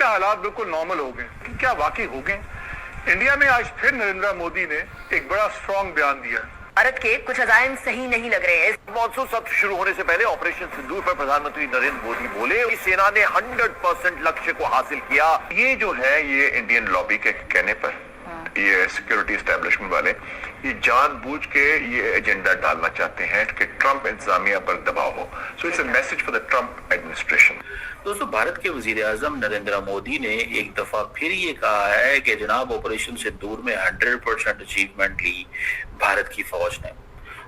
India हालात बिल्कुल normal हो गए कि क्या वाकई हो गए? इंडिया में आज फिर नरेंद्र मोदी ने एक बड़ा स्ट्रॉन्ग बयान दिया। भारत के कुछ अजायम सही नहीं लग रहे हैं। मॉनसून सत्र शुरू होने से पहले ऑपरेशन सिंदूर पर प्रधानमंत्री नरेंद्र मोदी बोले कि सेना ने 100% लक्ष्य को हासिल किया। ये जो है ये इंडियन लॉबी के कहने पर ये सिक्योरिटी एस्टेब्लिशमेंट वाले ये जानबूझ के ये एजेंडा डालना चाहते हैं कि ट्रंप इंतजामिया पर दबाव हो। So it's a message for the Trump administration. दोस्तों, भारत के वजीर आजम नरेंद्र मोदी ने एक दफा फिर ये कहा है कि जनाब ऑपरेशन सिंदूर में 100% अचीवमेंट ली भारत की फौज ने,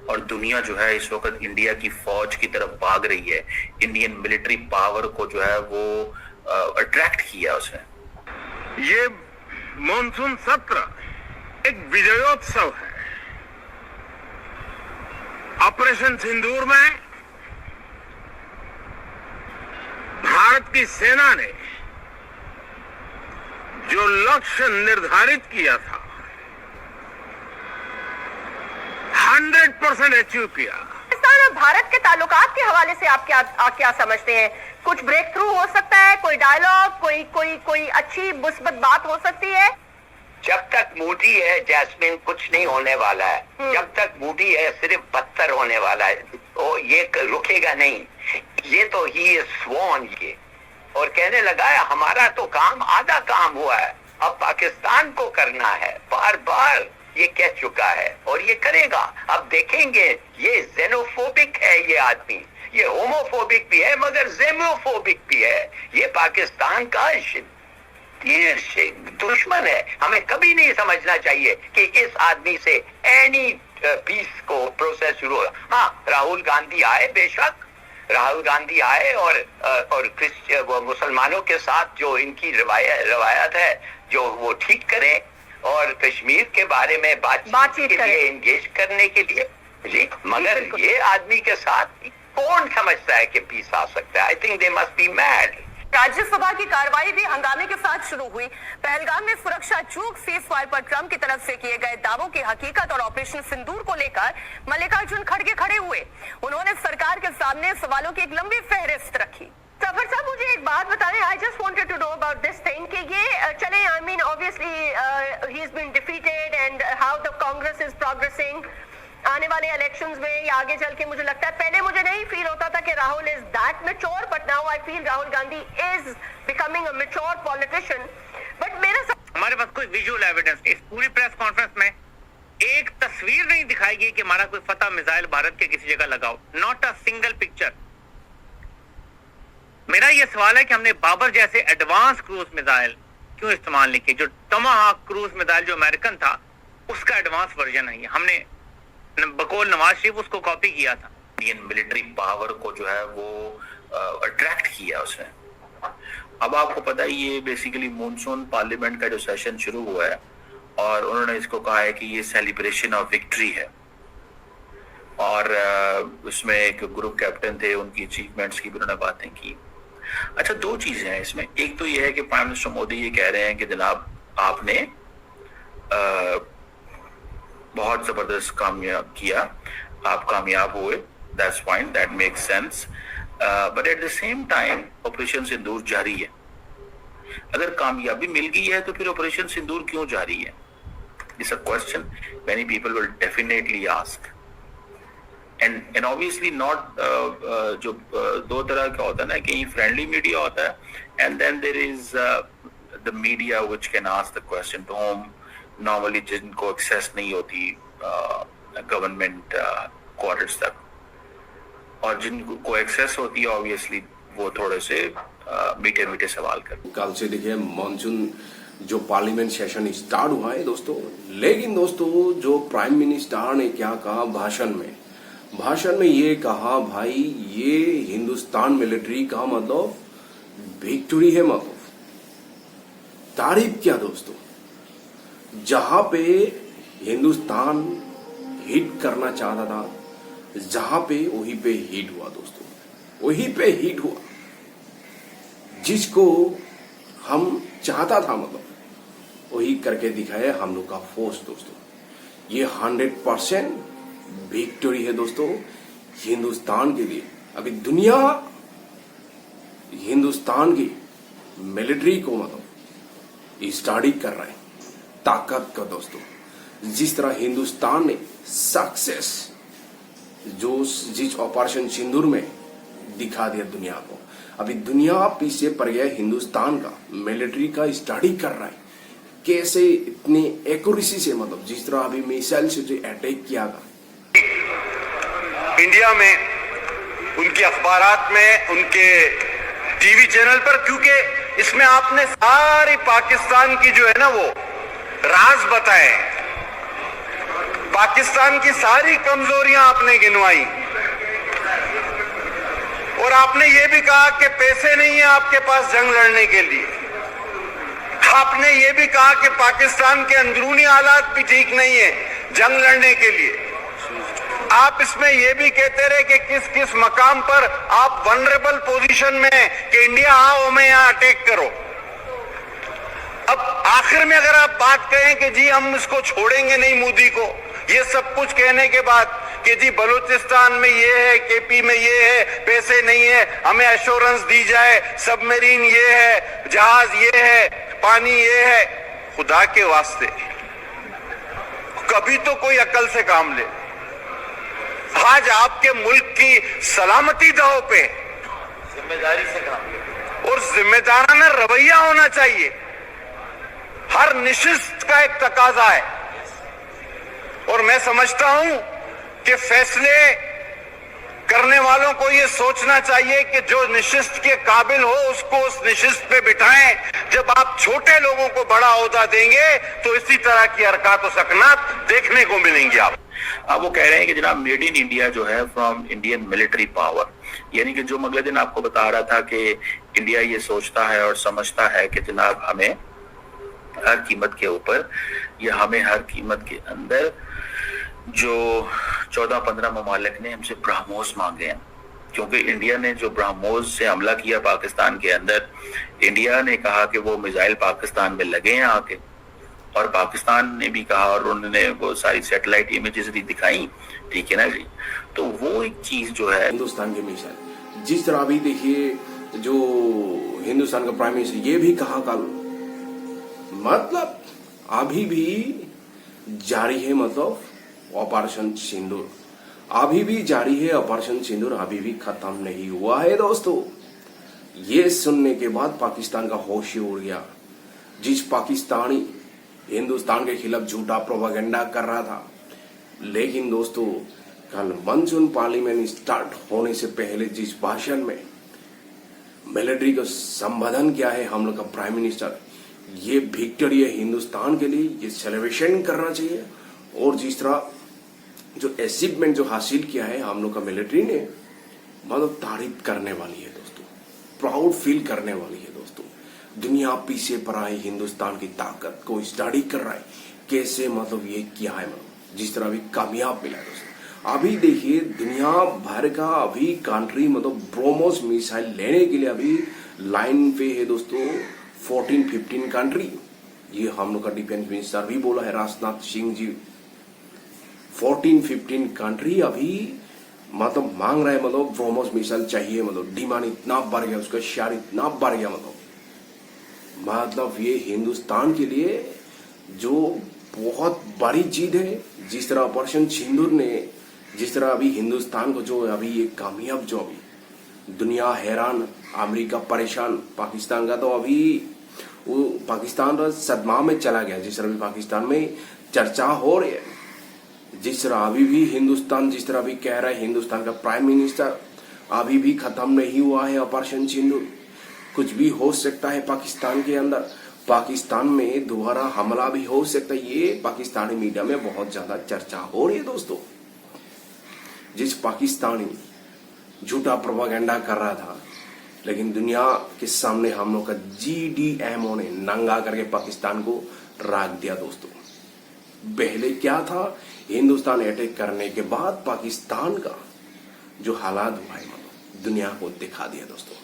और दुनिया जो है इस वक्त इंडिया की फौज की तरफ भाग रही है। इंडियन मिलिट्री पावर को जो है वो अट्रैक्ट किया उसने। ये मॉनसून सत्र एक विजयोत्सव है। ऑपरेशन सिंदूर में भारत की सेना ने जो लक्ष्य निर्धारित किया था 100% अचीव किया। पाकिस्तान और भारत के ताल्लुकात के हवाले से आप क्या समझते हैं? कुछ ब्रेक थ्रू हो सकता है, कोई डायलॉग, कोई अच्छी मुस्बत बात हो सकती है? जब तक मोदी है जैस्मिन कुछ नहीं होने वाला है। जब तक मोदी है सिर्फ बदतर होने वाला है। तो ये रुकेगा नहीं। ये तो ही स्वॉन ये और कहने लगा है हमारा तो काम आधा काम हुआ है, अब पाकिस्तान को करना है। बार बार ये कह चुका है और ये करेगा। अब देखेंगे ये जेनोफोबिक है ये आदमी, ये होमोफोबिक भी है मगर जेमोफोबिक भी है। ये पाकिस्तान का दुश्मन है। हमें कभी नहीं समझना चाहिए कि इस आदमी से एनी पीस को प्रोसेस शुरू होगा। हाँ, राहुल गांधी आए, बेशक राहुल गांधी आए और मुसलमानों के साथ जो इनकी रवायत है जो वो ठीक करें और कश्मीर के बारे में बातचीत के लिए एंगेज करने के लिए जी। मगर ये आदमी के साथ कौन समझता है कि पीस आ सकता है? I think they must be mad. Rajya Sabha की कार्रवाई भी हंगामे के साथ शुरू हुई। पहलगाम में सुरक्षा चूक, सीज फायर पर ट्रंप की तरफ से किए गए दावों की हकीकत और ऑपरेशन सिंदूर को लेकर मल्लिकार्जुन खड़गे खड़े हुए। उन्होंने सरकार के सामने सवालों की एक लंबी फहरिस्त रखी। सफर साहब, मुझे एक बात बताएं। I just wanted to know about this thing कि ये चले, I mean obviously he is been defeated and how the Congress is progressing. आने वाले इलेक्शंस में या आगे चल के मुझे लगता है, पहले मुझे नहीं फील होता था कि Rahul is that mature, but now I feel Rahul Gandhi is becoming a mature politician. But हमारे पास कोई विजुअल एविडेंस नहीं। इस पूरी प्रेस कॉन्फ्रेंस में एक तस्वीर नहीं दिखाई गई कि हमारा कोई फतह मिसाइल भारत के किसी जगह लगाओ। Not a single picture. मेरा यह सवाल है कि हमने बाबर जैसे एडवांस क्रूज मिसाइल क्यों इस्तेमाल नहीं किए? जो टमाहाक क्रूज मिसाइल जो अमेरिकन था उसका एडवांस वर्जन है, हमने बकौल नवाज शरीफ उसको कॉपी किया था। इंडियन मिलिट्री पावर को जो है वो अट्रैक्ट किया उसने। अब आपको पता ही ये बेसिकली मॉनसून पार्लियामेंट का जो सेशन शुरू हुआ है और उन्होंने इसको कहा है कि ये सेलिब्रेशन ऑफ विक्ट्री है। और उसमें एक ग्रुप कैप्टन थे, उनकी अचीवमेंट्स की भी उन्होंने बातें की। अच्छा, दो चीजें हैं इसमें। एक तो ये है कि प्राइम मिनिस्टर मोदी ये कह रहे हैं कि जनाब आपने बहुत जबरदस्त कामयाब किया, आप कामयाब हुए, that's fine, that makes sense, but at the same time operation Sindoor जारी है। अगर कामयाबी मिल गई है तो फिर ऑपरेशन सिंदूर क्यों जारी है? It's a question many people will definitely ask and obviously not जो दो तरह का होता है ना, कि फ्रेंडली मीडिया होता है and then there is the media which can ask the question to whom normally जिनको एक्सेस नहीं होती गवर्नमेंट क्वार्टर्स तक, और जिनको एक्सेस होती है ऑब्वियसली वो थोड़े से मीठे मीठे सवाल कर। कल से देखिए मानसून जो पार्लियामेंट सेशन स्टार्ट हुआ है दोस्तों, लेकिन दोस्तों जो प्राइम मिनिस्टर ने क्या कहा भाषण में ये कहा, भाई ये हिंदुस्तान मिलिट्री का मतलब विक्ट्री है, मतलब तारीफ क्या दोस्तों। जहां पे हिंदुस्तान हिट करना चाहता था, जहां पे वहीं पे हिट हुआ दोस्तों, वहीं पे हिट हुआ। जिसको हम चाहता था मतलब वही करके दिखाया हम लोग का फोर्स दोस्तों। ये 100% विक्ट्री है दोस्तों हिंदुस्तान के लिए। अभी दुनिया हिंदुस्तान की मिलिट्री को मतलब स्टडी कर रहे हैं ताकत का दोस्तों। जिस तरह हिंदुस्तान ने सक्सेस जो जिस ऑपरेशन सिंदूर में दिखा दिया दुनिया को, अभी दुनिया पीछे पड़ गया हिंदुस्तान का मिलिट्री का स्टडी कर रहा है कैसे इतनी एक्यूरेसी से मतलब जिस तरह अभी मिसाइल से जो अटैक किया था इंडिया में, उनके अखबारात में, उनके टीवी चैनल पर, क्योंकि इसमें आपने सारी पाकिस्तान की जो है ना वो राज बताए, पाकिस्तान की सारी कमजोरियां आपने गिनवाई और आपने ये भी कहा कि पैसे नहीं है आपके पास जंग लड़ने के लिए। आपने ये भी कहा कि पाकिस्तान के अंदरूनी हालात भी ठीक नहीं है जंग लड़ने के लिए। आप इसमें यह भी कहते रहे कि किस किस मकाम पर आप वनरेबल पोजीशन में कि इंडिया आओ हमें यहां अटैक करो। अब आखिर में अगर आप बात कहें कि जी हम इसको छोड़ेंगे नहीं मोदी को, ये सब कुछ कहने के बाद कि जी बलूचिस्तान में ये है, केपी में ये है, पैसे नहीं है, हमें एश्योरेंस दी जाए, सबमरीन ये है, जहाज ये है, पानी ये है, खुदा के वास्ते कभी तो कोई अकल से काम ले। आज आपके मुल्क की सलामती दांव पे, जिम्मेदारी से काम ले और जिम्मेदाराना रवैया होना चाहिए, हर निशिस्त का एक तकाजा है। और मैं समझता हूं कि फैसले करने वालों को यह सोचना चाहिए कि जो निशिस्त के काबिल हो उसको उस निशिस्त पे बिठाएं। जब आप छोटे लोगों को बड़ा ओहदा देंगे तो इसी तरह की हरकत और सकनात देखने को मिलेंगी। अब वो कह रहे हैं कि जनाब मेड इन इंडिया जो है फ्रॉम इंडियन मिलिट्री पावर, यानी कि जो मैं अगले दिन आपको बता रहा था कि इंडिया ये सोचता है और समझता है कि जनाब हमें हर कीमत के ऊपर या हमें हर कीमत के अंदर जो 14-15 ममालिक ने हमसे ब्रह्मोस मांगे हैं, क्योंकि इंडिया ने जो ब्रह्मोस से हमला किया पाकिस्तान के अंदर, इंडिया ने कहा कि वो मिसाइल पाकिस्तान में लगे हैं आके, और पाकिस्तान ने भी कहा और उन्होंने वो सारी सैटेलाइट इमेजेस भी दिखाई, ठीक है ना जी। तो वो एक चीज जो है हिंदुस्तान के मिसाइल, जिस तरह अभी देखिए जो हिंदुस्तान का प्राइम मिनिस्टर ये भी कहा कल, मतलब अभी भी जारी है मतलब ऑपरेशन सिंदूर, अभी भी जारी है ऑपरेशन सिंदूर, अभी भी खत्म नहीं हुआ है दोस्तों। ये सुनने के बाद पाकिस्तान का होश ही उड़ गया। जिस पाकिस्तानी हिंदुस्तान के खिलाफ झूठा प्रोपेगेंडा कर रहा था, लेकिन दोस्तों कल मानसून पार्लियामेंट स्टार्ट होने से पहले जिस भाषण में मिलिट्री का संबोधन किया है हम लोग का प्राइम मिनिस्टर, ये विक्ट्री है हिंदुस्तान के लिए, ये सेलिब्रेशन करना चाहिए। और जिस तरह जो अचीवमेंट जो हासिल किया है हम लोग का मिलिट्री ने, मतलब तारीफ करने वाली है दोस्तों, प्राउड फील करने वाली है दोस्तों। दुनिया पीछे पर आई हिंदुस्तान की ताकत को स्टडी कर रहा है कैसे मतलब ये किया है, मतलब जिस तरह अभी कामयाब मिला है दोस्तों। अभी देखिए दुनिया भर का अभी कंट्री मतलब ब्रह्मोस मिसाइल लेने के लिए अभी लाइन पे है दोस्तों 14-15 कंट्री। ये हम लोग का डिफेंस मिनिस्टर भी बोला है राजनाथ सिंह जी, 14-15 कंट्री अभी मतलब मांग रहा है, मतलब ब्रह्मोस मिसाइल चाहिए, मतलब डिमांड इतना बढ़ गया, उसका शेयर इतना बढ़ गया, मतलब ये हिंदुस्तान के लिए जो बहुत बड़ी चीज है। जिस तरह ऑपरेशन सिंदूर ने, जिस तरह अभी हिंदुस्तान को जो अभी ये कामयाब जो अभी दुनिया हैरान, अमेरिका परेशान, पाकिस्तान का तो अभी वो पाकिस्तान सदमा में चला गया। जिस तरह अभी पाकिस्तान में चर्चा हो रही है, जिस तरह अभी भी हिंदुस्तान, जिस तरह अभी कह रहा है हिंदुस्तान का प्राइम मिनिस्टर, अभी भी खत्म नहीं हुआ है ऑपरेशन सिंदूर, कुछ भी हो सकता है पाकिस्तान के अंदर, पाकिस्तान में दोबारा हमला भी हो सकता है। ये पाकिस्तानी मीडिया में बहुत ज्यादा चर्चा हो रही है दोस्तों। जिस पाकिस्तानी झूठा प्रोपेगेंडा कर रहा था, लेकिन दुनिया के सामने हम लोग का GDMO ने नंगा करके पाकिस्तान को रख दिया दोस्तों। पहले क्या था, हिंदुस्तान अटैक करने के बाद पाकिस्तान का जो हालात हुआ है दुनिया को दिखा दिया दोस्तों।